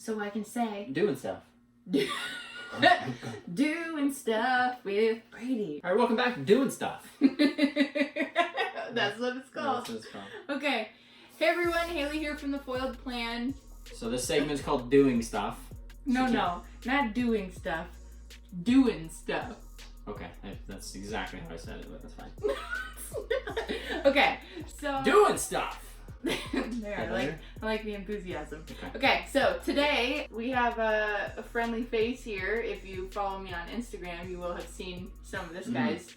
so I can say doing stuff. Doing stuff with Brady. All right, welcome back to Doing Stuff. That's what it's called. That's what it's called. Okay. Hey everyone, Haley here from The Foiled Plan. So this segment's called Doing Stuff. No, not doing stuff. Doing stuff. Okay, that's exactly how I said it, but that's fine. Okay, so Doing stuff. There, I like the enthusiasm. Okay. Okay, so today we have a friendly face here. If you follow me on Instagram, you will have seen some of this guy's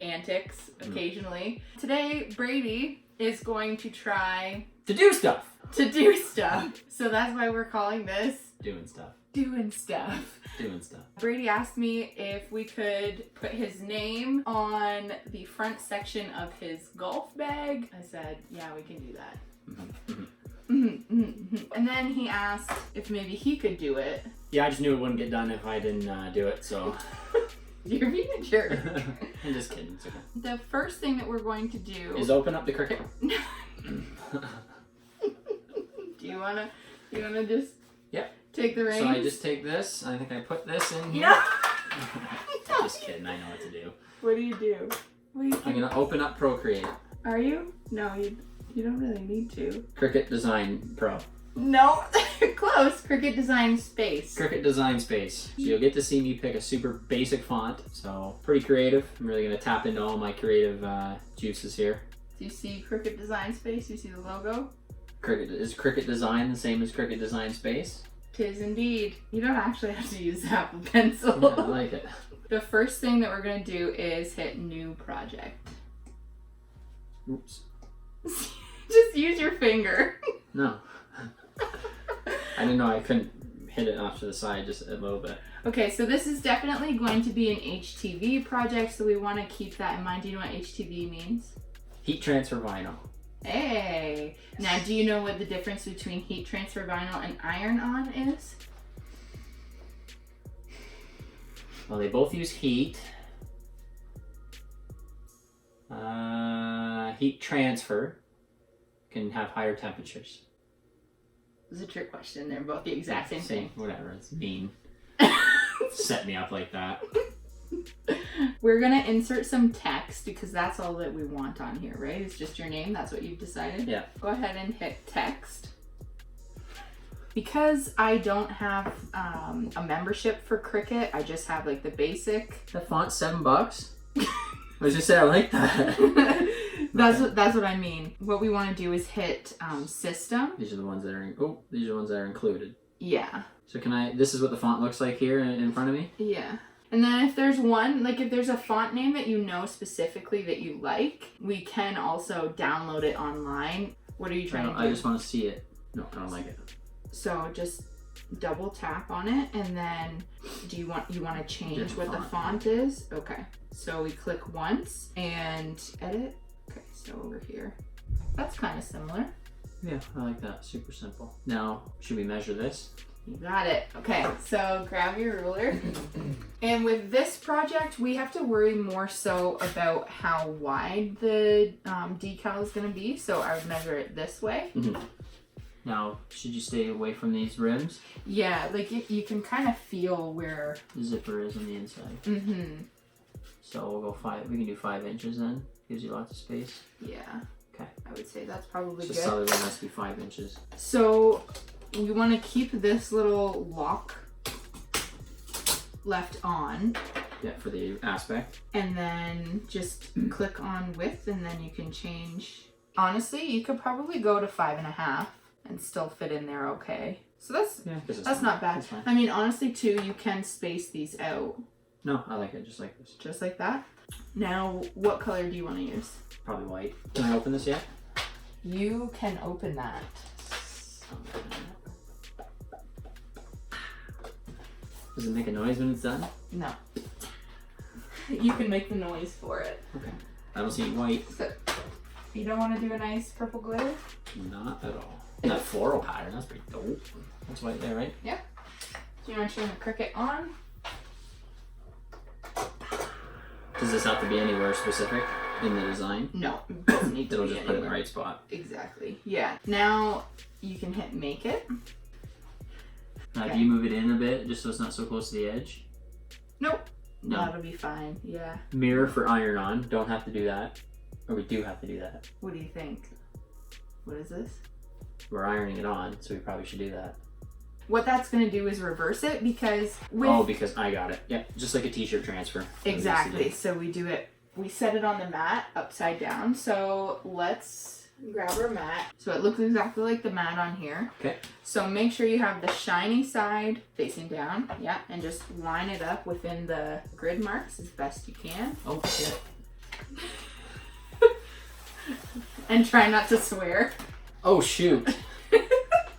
antics occasionally. Today, Brady is going to try To do stuff. to do stuff. So that's why we're calling this Doing stuff. Doing Stuff. Doing stuff. Brady asked me if we could put his name on the front section of his golf bag. I said, yeah, we can do that. And then he asked if maybe he could do it. Yeah, I just knew it wouldn't get done if I didn't do it, so. You're being a jerk. I'm just kidding. It's okay. The first thing that we're going to do is open up the Cricut. Do you wanna just take the reins? So I just take this. I think I put this in here. No. Just kidding. I know what to do. What do you do? I'm gonna open up Procreate. Are you? No, you don't really need to. Cricut Design Pro. No, close. Cricut Design Space. Cricut Design Space. So you'll get to see me pick a super basic font. So pretty creative. I'm really gonna tap into all my creative juices here. Do you see Cricut Design Space? You see the logo? Is Cricut Design the same as Cricut Design Space? 'Tis indeed. You don't actually have to use the Apple Pencil. Yeah, I like it. The first thing that we're gonna do is hit New Project. Oops. Just use your finger. No. I didn't know I couldn't hit it off to the side just a little bit. Okay, so this is definitely going to be an HTV project, so we want to keep that in mind. Do you know what HTV means? Heat transfer vinyl. Hey! Now, do you know what the difference between heat transfer vinyl and iron-on is? Well, they both use heat. Heat transfer can have higher temperatures. It was a trick question. They're both the exact same thing. Whatever, it's mean. Set me up like that. We're gonna insert some text because that's all that we want on here, right? It's just your name. That's what you've decided? Yeah. Go ahead and hit text. Because I don't have a membership for Cricut, I just have like the basic. That font's $7? I was just saying I like that. That's what I mean. What we want to do is hit system. These are the ones that are included. Yeah. So this is what the font looks like here in front of me? Yeah. And then if there's one, like if there's a font name that you know specifically that you like, we can also download it online. What are you trying to do? I just want to see it. No, I don't like it. So just double tap on it, and then you want to change what the font is? Okay. So we click once and edit. Okay, so over here. That's kind of similar. Yeah, I like that. Super simple. Now, should we measure this? You got it. Okay, so grab your ruler. And with this project, we have to worry more so about how wide the decal is going to be. So I would measure it this way. Now, should you stay away from these rims? Yeah, like you can kind of feel where the zipper is on the inside. So we'll go we can do 5 inches then. Gives you lots of space. Yeah. Okay. I would say that's probably so good. Solid one has to be 5 inches. So we want to keep this little lock left on. Yeah, for the aspect. And then just click on width, and then you can change. Honestly, you could probably go to 5.5 and still fit in there okay. So that's not bad. I mean, honestly too, you can space these out. No, I like it just like this. Just like that? Now, what color do you want to use? Probably white. Can I open this yet? You can open that. Does it make a noise when it's done? No. You can make the noise for it. Okay. I don't see white. So, you don't want to do a nice purple glitter? Not at all. That floral pattern, that's pretty dope. That's white there, right? Yeah. Do you want to turn the Cricut on? Does this have to be anywhere specific in the design? No, it doesn't need to It'll be just put it in the anywhere. right spot. Exactly. Yeah. Now you can hit make it. Do you move it in a bit just so it's not so close to the edge? Nope. No. That'll be fine, yeah. Mirror for iron on. Don't have to do that. Or we do have to do that. What do you think? What is this? We're ironing it on, so we probably should do that. What that's going to do is reverse it because because I got it. Yeah, just like a t-shirt transfer. Exactly. So we do it, we set it on the mat upside down. So let's grab our mat. So it looks exactly like the mat on here. Okay. So make sure you have the shiny side facing down. Yeah. And just line it up within the grid marks as best you can. Oh, shit. And try not to swear. Oh, shoot.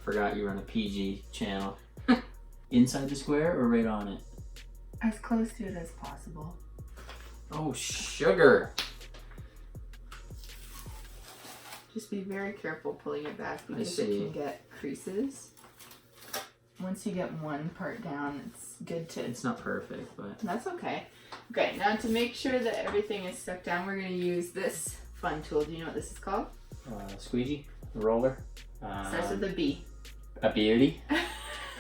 Forgot you were on a PG channel. Inside the square or right on it? As close to it as possible. Oh, sugar. Just be very careful pulling it back because it can get creases. Once you get one part down, it's good to... It's not perfect, but... That's okay. Okay, now to make sure that everything is stuck down, we're going to use this fun tool. Do you know what this is called? Squeegee? A roller? Starts with a B. A beauty?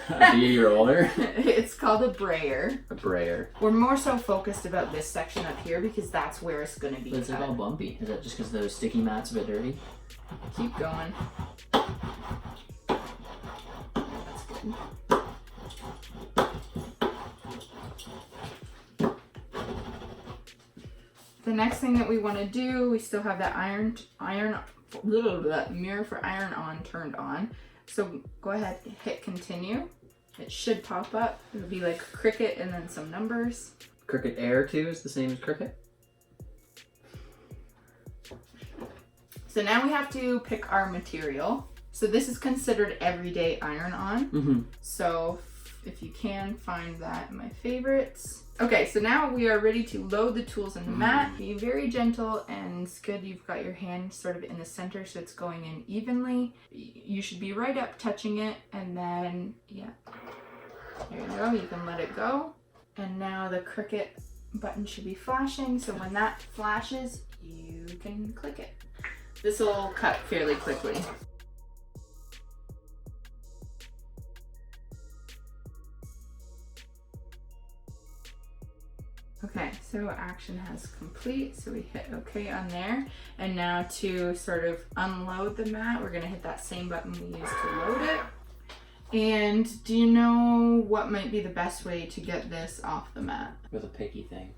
A beauty roller? It's called a brayer. A brayer. We're more so focused about this section up here because that's where it's going to be But it's like all bumpy. Is that just because the sticky mat's a bit dirty? Keep going. That's good. The next thing that we want to do, we still have that mirror for iron on turned on. So go ahead and hit continue. It should pop up. It'll be like Cricut and then some numbers. Cricut Air 2 is the same as Cricut? So now we have to pick our material. So this is considered everyday iron on. Mm-hmm. So if you can find that in my favorites. Okay, so now we are ready to load the tools in the mat. Be very gentle, and it's good you've got your hand sort of in the center so it's going in evenly. You should be right up touching it, and then, yeah. There you go, you can let it go. And now the Cricut button should be flashing, so when that flashes, you can click it. This will cut fairly quickly. Okay, so action has complete, so we hit OK on there. And now to sort of unload the mat, we're gonna hit that same button we used to load it. And do you know what might be the best way to get this off the mat? With a picky thing.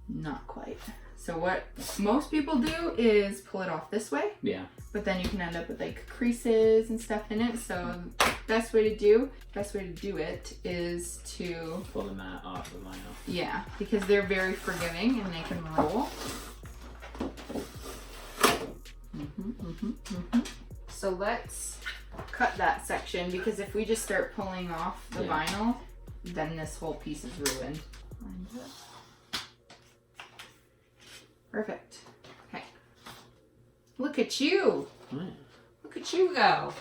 Not quite. So what most people do is pull it off this way. Yeah. But then you can end up with like creases and stuff in it. So best way to do it is to pull the mat off the vinyl. Yeah, because they're very forgiving and they can roll. So let's cut that section because if we just start pulling off the vinyl, then this whole piece is ruined. Perfect. Okay. Look at you. Look at you go.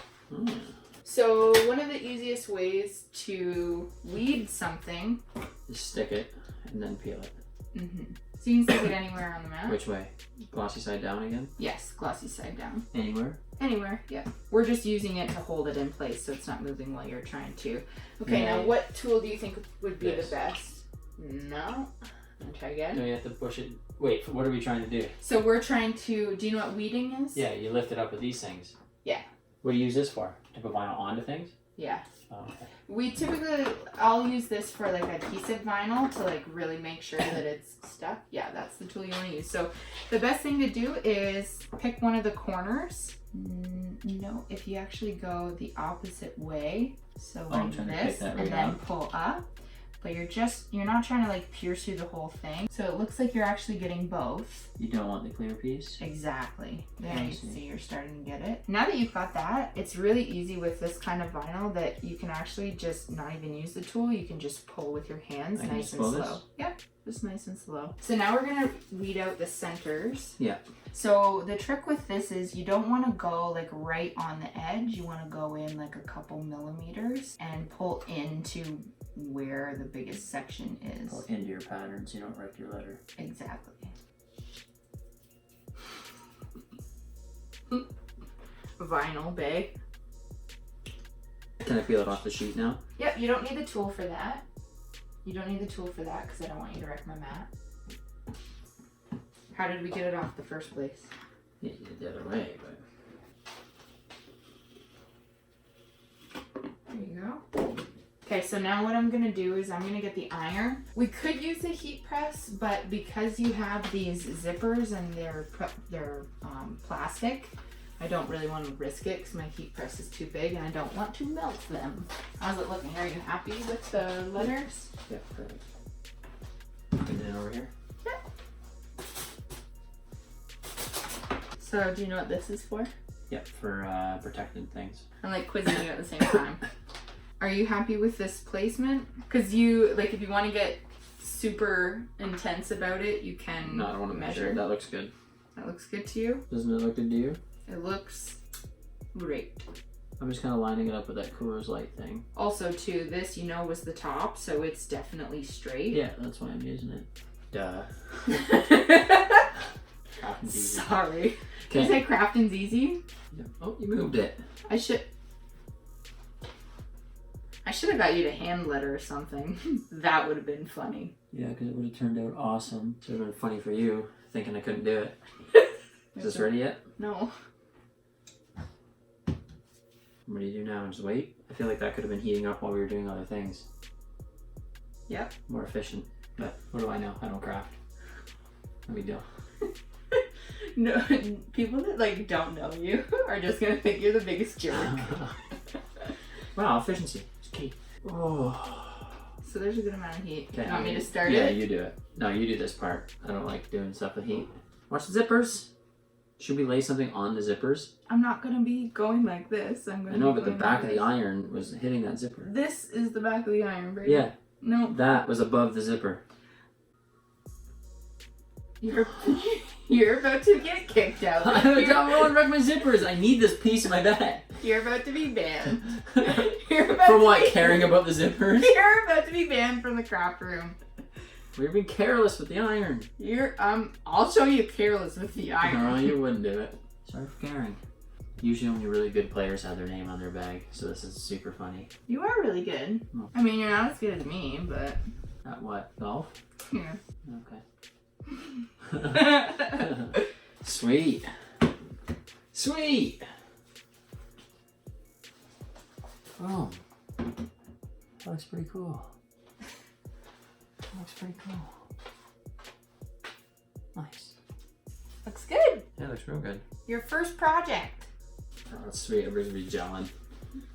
So one of the easiest ways to weed something... Just stick it and then peel it. So you can stick it anywhere on the mat. Which way? Glossy side down again? Yes, glossy side down. Anywhere? Anywhere, yeah. We're just using it to hold it in place so it's not moving while you're trying to. Okay, now what tool do you think would be the best? No. Try again. No, you have to push it. Wait, what are we trying to do? So we're trying to, do you know what weeding is? Yeah, you lift it up with these things. Yeah. What do you use this for? To put vinyl onto things? Yeah. Oh, okay. We typically, I'll use this for like adhesive vinyl to like really make sure that it's stuck. Yeah, that's the tool you want to use. So the best thing to do is pick one of the corners. No, if you actually go the opposite way. So like this and then pull up. But you're not trying to like pierce through the whole thing. So it looks like you're actually getting both. You don't want the clear piece? Exactly. There you see you're starting to get it. Now that you've got that, it's really easy with this kind of vinyl that you can actually just not even use the tool. You can just pull with your hands nice and slow. Yep, just nice and slow. So now we're gonna weed out the centers. Yeah. So the trick with this is you don't want to go like right on the edge. You want to go in like a couple millimeters and pull into where the biggest section is. Pull into your pattern so you don't wreck your letter. Exactly. Vinyl, bae. Can I peel it off the sheet now? Yep, you don't need the tool for that. You don't need the tool for that because I don't want you to wreck my mat. How did we get it off the first place? Yeah, you did the other way, but... There you go. Okay, so now what I'm gonna do is I'm gonna get the iron. We could use a heat press, but because you have these zippers and they're plastic, I don't really want to risk it because my heat press is too big and I don't want to melt them. How's it looking? Are you happy with the letters? Yeah, perfect. And then over here. Yep. So do you know what this is for? Yep, for protecting things. I'm like quizzing you at the same time. Are you happy with this placement? Because you, like, if you want to get super intense about it, you can No, I don't want to measure. That looks good. That looks good to you? Doesn't it look good to you? It looks great. I'm just kind of lining it up with that Coors Light thing. Also, too, this, you know, was the top, so it's definitely straight. Yeah, that's why I'm using it. Duh. Sorry. Did you say crafting's easy? Yeah. Oh, you moved it. I should have got you to hand letter or something. That would have been funny. Yeah, because it would have turned out awesome. It would have been funny for you, thinking I couldn't do it. Is this ready yet? No. What do you do now? Just wait? I feel like that could have been heating up while we were doing other things. Yep. More efficient. But what do I know? I don't craft. No big deal. No, people that like don't know you are just gonna think you're the biggest jerk. Wow, efficiency is key. Oh. So there's a good amount of heat. Okay, You want me to start yeah, it? you do it. No, you do this part. I don't like doing stuff with heat. Watch the zippers. Should we lay something on the zippers? I'm not gonna be going like this. I'm gonna. I know, be but the going back like of the this. iron was hitting that zipper. This is the back of the iron, Brady. Yeah. No. That was above the zipper. You're about to get kicked out. I don't want to wreck my zippers. I need this piece of my bag. You're about to be banned. From what? Caring about the zippers? You're about to be banned from the craft room. We're being careless with the iron. I'll show you careless with the iron. No, you wouldn't do it. Sorry for caring. Usually only really good players have their name on their bag, so this is super funny. You are really good. Oh. I mean, you're not as good as me, but... At what? Golf? Yeah. Okay. Sweet. Sweet. Oh. That looks pretty cool. That looks pretty cool. Nice. Looks good. Yeah, it looks real good. Your first project. Oh, that's sweet. Everybody's gelling.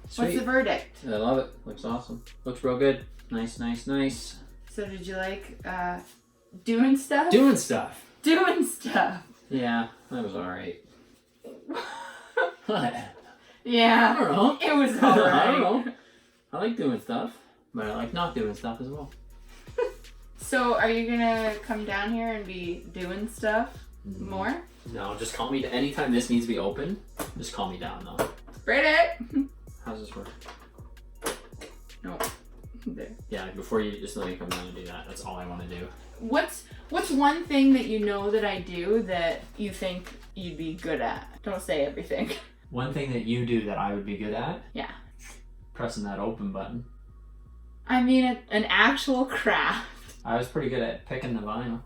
Sweet. What's the verdict? I love it. Looks awesome. Looks real good. Nice, nice, nice. So did you like doing stuff? Doing stuff. Doing stuff. Yeah, that was alright. What? Yeah. I don't know. It was alright. I don't know. I like doing stuff, but I like not doing stuff as well. So are you gonna come down here and be doing stuff more? No, just call me anytime this needs to be open. Just call me down though. Brady! How's this work? No. There. Yeah, before you just let me come down and do that. That's all I want to do. What's one thing that you know that I do that you think you'd be good at? Don't say everything. One thing that you do that I would be good at? Yeah. Pressing that open button. I mean, an actual craft. I was pretty good at picking the vinyl.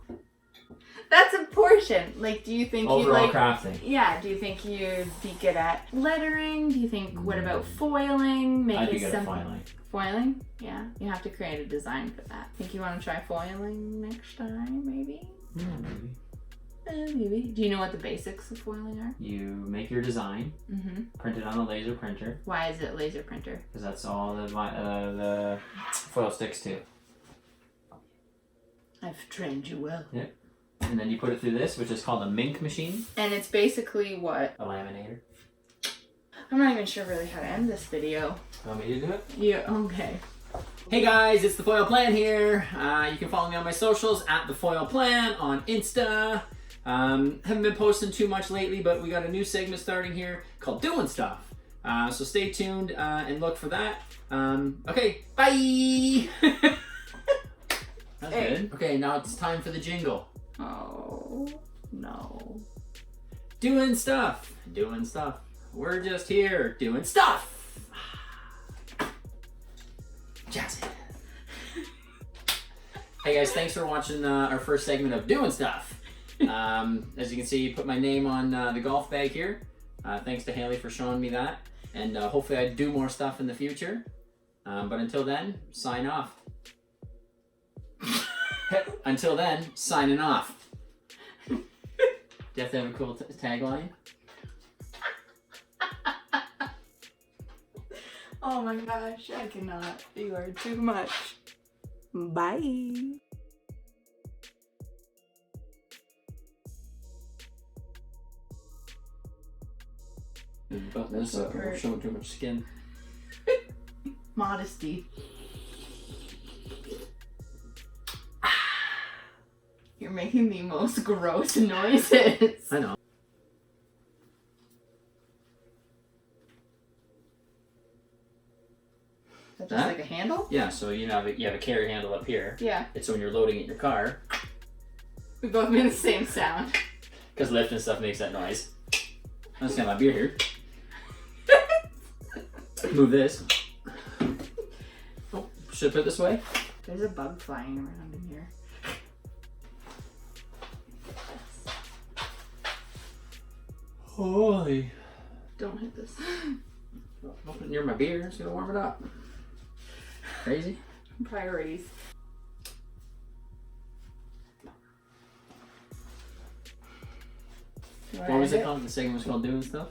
That's a portion. Like, do you think Overall you like crafting? Yeah. Do you think you'd be good at lettering? Do you think what about foiling? I'd be good at foiling. Foiling? Yeah. You have to create a design for that. Think you want to try foiling next time? Maybe. Yeah, maybe. Maybe. Do you know what the basics of foiling are? You make your design, print it on a laser printer. Why is it laser printer? Because that's all the foil sticks to. I've trained you well. Yep. And then you put it through this, which is called a mink machine. And it's basically what? A laminator. I'm not even sure really how to end this video. Want me to do it? Yeah, okay. Hey guys, it's The Foil Plan here. You can follow me on my socials at The Foil Plan on Insta. Haven't been posting too much lately, but we got a new segment starting here called Doing Stuff. So stay tuned and look for that. Okay, bye! That's good. Okay, now it's time for the jingle. Oh, no. Doing stuff. Doing stuff. We're just here doing stuff. Jazzy. Hey guys, thanks for watching our first segment of Doing Stuff. As you can see, put my name on the golf bag here. Thanks to Haley for showing me that. And hopefully I do more stuff in the future. But until then, sign off. Until then, signing off. Do you have to have a cool tagline? Oh my gosh, I cannot. You are too much. Bye. Button this up, we're showing too much skin. Modesty. You're making the most gross noises. I know. Is that just like a handle? Yeah, so you have a carry handle up here. Yeah. It's when you're loading it in your car. We both made the same sound. Because lifting stuff makes that noise. I'm just got my beer here. Move this. Oh, should I put it this way? There's a bug flying around in here. Holy. Don't hit this. Don't put it near my beer, it's gonna warm it up. Crazy? Priorities. What was it called? The segment was called Doing Stuff?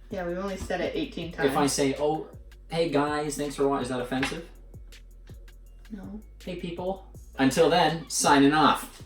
Yeah, we've only said it 18 times. If I say, oh, hey guys, thanks for watching, is that offensive? No. Hey people. Until then, signing off.